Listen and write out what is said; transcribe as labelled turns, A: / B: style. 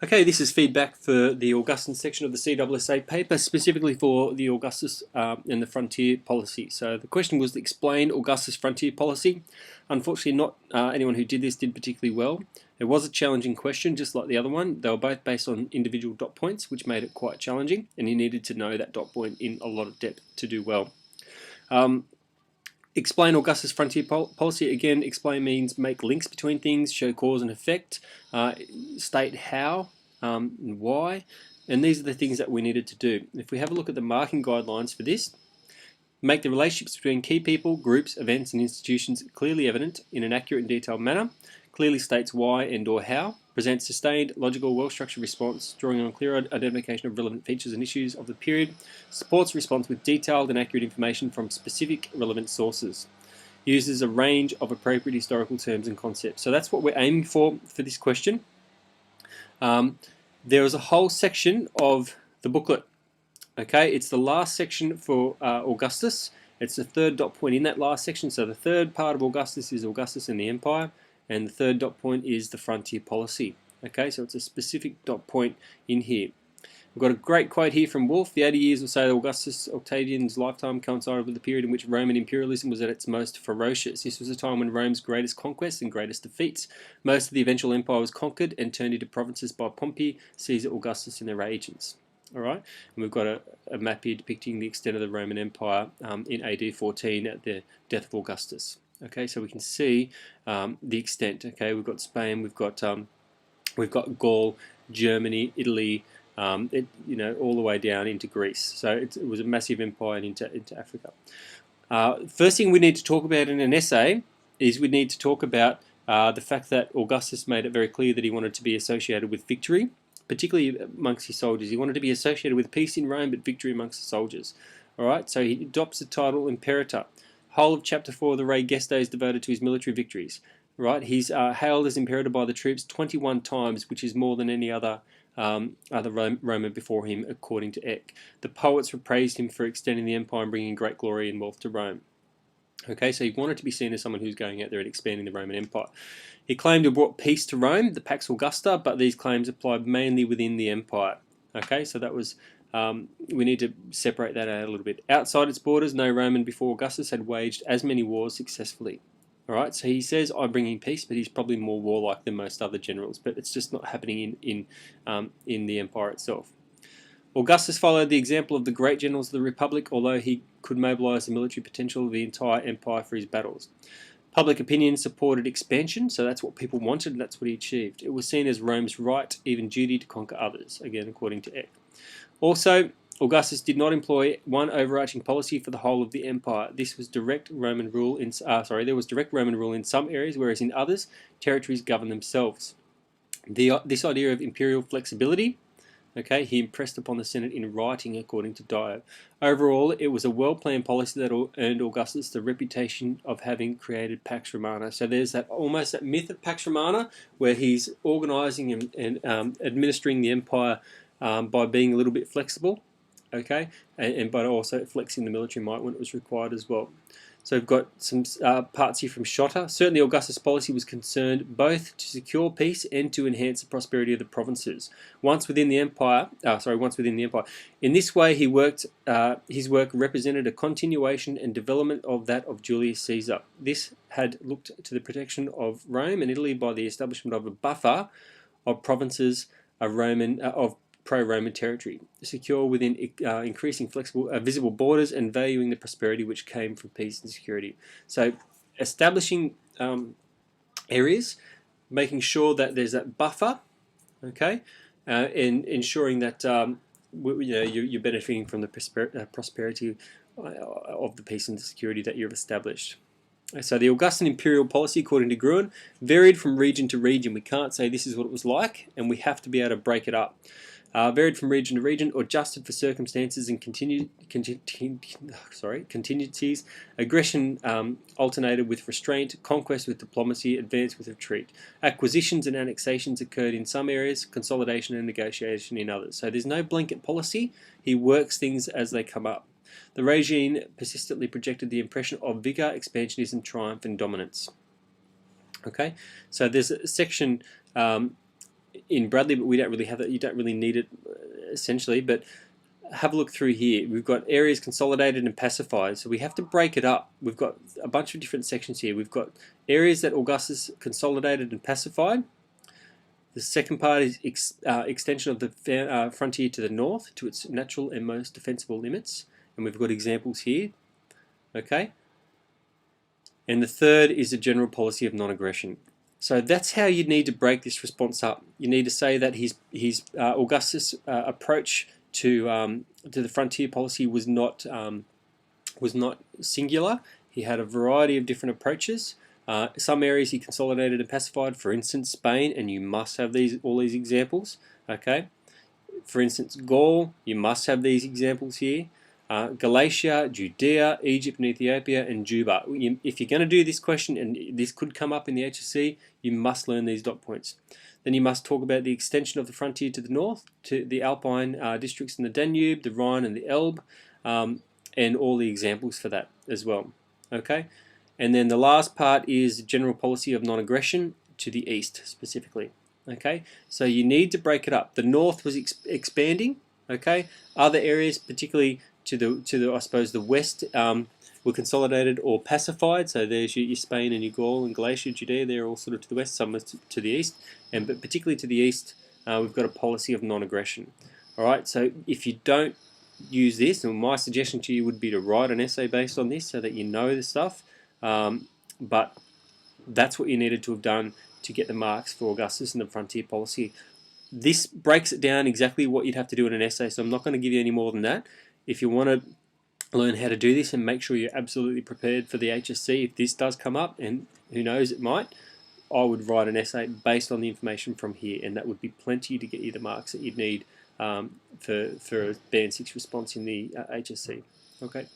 A: Okay, this is feedback for the Augustan section of the CSSA paper, specifically for the Augustus and the frontier policy. So the question was to explain Augustus' frontier policy. Unfortunately, not anyone who did this did particularly well. It was a challenging question, just like the other one. They were both based on individual dot points, which made it quite challenging, and you needed to know that dot point in a lot of depth to do well. Explain Augustus' frontier policy. Again, explain means make links between things, show cause and effect, state how and why, and these are the things that we needed to do. If we have a look at the marking guidelines for this, make the relationships between key people, groups, events and institutions clearly evident in an accurate and detailed manner, clearly states why and or how, presents sustained, logical, well-structured response, drawing on clear identification of relevant features and issues of the period, supports response with detailed and accurate information from specific relevant sources, uses a range of appropriate historical terms and concepts. So that's what we're aiming for this question. There is a whole section of the booklet. Okay, it's the last section for Augustus. It's the third dot point in that last section. So the third part of Augustus is Augustus and the Empire, and the third dot point is the frontier policy. Okay, so it's a specific dot point in here. We've got a great quote here from Wolfe. The 80 years or so of Augustus Octavian's lifetime coincided with the period in which Roman imperialism was at its most ferocious. This was a time when Rome's greatest conquests and greatest defeats. Most of the eventual empire was conquered and turned into provinces by Pompey, Caesar, Augustus and their agents. All right, and we've got a map here depicting the extent of the Roman Empire in AD 14 at the death of Augustus. Okay, so we can see the extent. Okay, we've got Spain, we've got Gaul, Germany, Italy, all the way down into Greece. So it was a massive empire into Africa. First thing we need to talk about in an essay is we need to talk about the fact that Augustus made it very clear that he wanted to be associated with victory, particularly amongst his soldiers. He wanted to be associated with peace in Rome, but victory amongst the soldiers. All right, so he adopts the title Imperator. Whole of chapter 4 of the Re Gestae is devoted to his military victories. Right, he's hailed as Imperator by the troops 21 times, which is more than any other Roman before him, according to Eck. The poets praised him for extending the empire and bringing great glory and wealth to Rome. Okay, so he wanted to be seen as someone who's going out there and expanding the Roman Empire. He claimed to have brought peace to Rome, the Pax Augusta, but these claims applied mainly within the empire. Okay, so that was, we need to separate that out a little bit. Outside its borders, no Roman before Augustus had waged as many wars successfully. All right, so he says, I'm bringing peace, but he's probably more warlike than most other generals, but it's just not happening in the empire itself. Augustus followed the example of the great generals of the Republic, although he could mobilize the military potential of the entire empire for his battles. Public opinion supported expansion, so that's what people wanted, and that's what he achieved. It was seen as Rome's right, even duty, to conquer others, again according to Eck. Also, Augustus did not employ one overarching policy for the whole of the empire. This was direct Roman rule there was direct Roman rule in some areas, whereas in others, territories governed themselves. This idea of imperial flexibility, okay, he impressed upon the Senate in writing, according to Dio. Overall, it was a well-planned policy that earned Augustus the reputation of having created Pax Romana. So there's almost that myth of Pax Romana, where he's organising and administering the empire by being a little bit flexible, okay, but also flexing the military might when it was required as well. So we've got some parts here from Schotter. Certainly Augustus' policy was concerned both to secure peace and to enhance the prosperity of the provinces. Once within the empire. In this way, his work represented a continuation and development of that of Julius Caesar. This had looked to the protection of Rome and Italy by the establishment of a buffer of provinces of pro-Roman territory, secure within increasing flexible, visible borders and valuing the prosperity which came from peace and security. So establishing areas, making sure that there's that buffer, okay, and ensuring that you're benefiting from the prosperity of the peace and the security that you've established. So the Augustan imperial policy, according to Gruen, varied from region to region. We can't say this is what it was like, and we have to be able to break it up. Varied from region to region, or adjusted for circumstances and contingencies. Aggression alternated with restraint, conquest with diplomacy, advance with retreat. Acquisitions and annexations occurred in some areas, consolidation and negotiation in others. So there's no blanket policy. He works things as they come up. The regime persistently projected the impression of vigor, expansionism, triumph, and dominance. Okay, so there's a section in Bradley, but we don't really have that. You don't really need it essentially, but have a look through here. We've got areas consolidated and pacified, so we have to break it up. We've got a bunch of different sections here. We've got areas that Augustus consolidated and pacified. The second part is extension of the frontier to the north to its natural and most defensible limits, and we've got examples here. Okay, and the third is a general policy of non-aggression. So that's how you need to break this response up. You need to say that his Augustus' approach to the frontier policy was not singular. He had a variety of different approaches. Some areas he consolidated and pacified. For instance, Spain, and you must have all these examples. Okay. For instance, Gaul, you must have these examples here. Galatia, Judea, Egypt and Ethiopia, and Juba. If you're going to do this question, and this could come up in the HSC, you must learn these dot points. Then you must talk about the extension of the frontier to the north, to the Alpine districts in the Danube, the Rhine and the Elbe, and all the examples for that as well. Okay, and then the last part is general policy of non-aggression to the east specifically. Okay, so you need to break it up. The north was expanding. Okay, other areas, particularly to the I suppose the west, were consolidated or pacified. So there's your Spain and your Gaul and Galatia, Judea. They're all sort of to the west, some to the east, but particularly to the east, we've got a policy of non-aggression. All right. So if you don't use this, and my suggestion to you would be to write an essay based on this, so that you know the stuff. But that's what you needed to have done to get the marks for Augustus and the frontier policy. This breaks it down exactly what you'd have to do in an essay, so I'm not going to give you any more than that. If you want to learn how to do this and make sure you're absolutely prepared for the HSC, if this does come up, and who knows, it might, I would write an essay based on the information from here, and that would be plenty to get you the marks that you'd need for a Band 6 response in the HSC. Okay.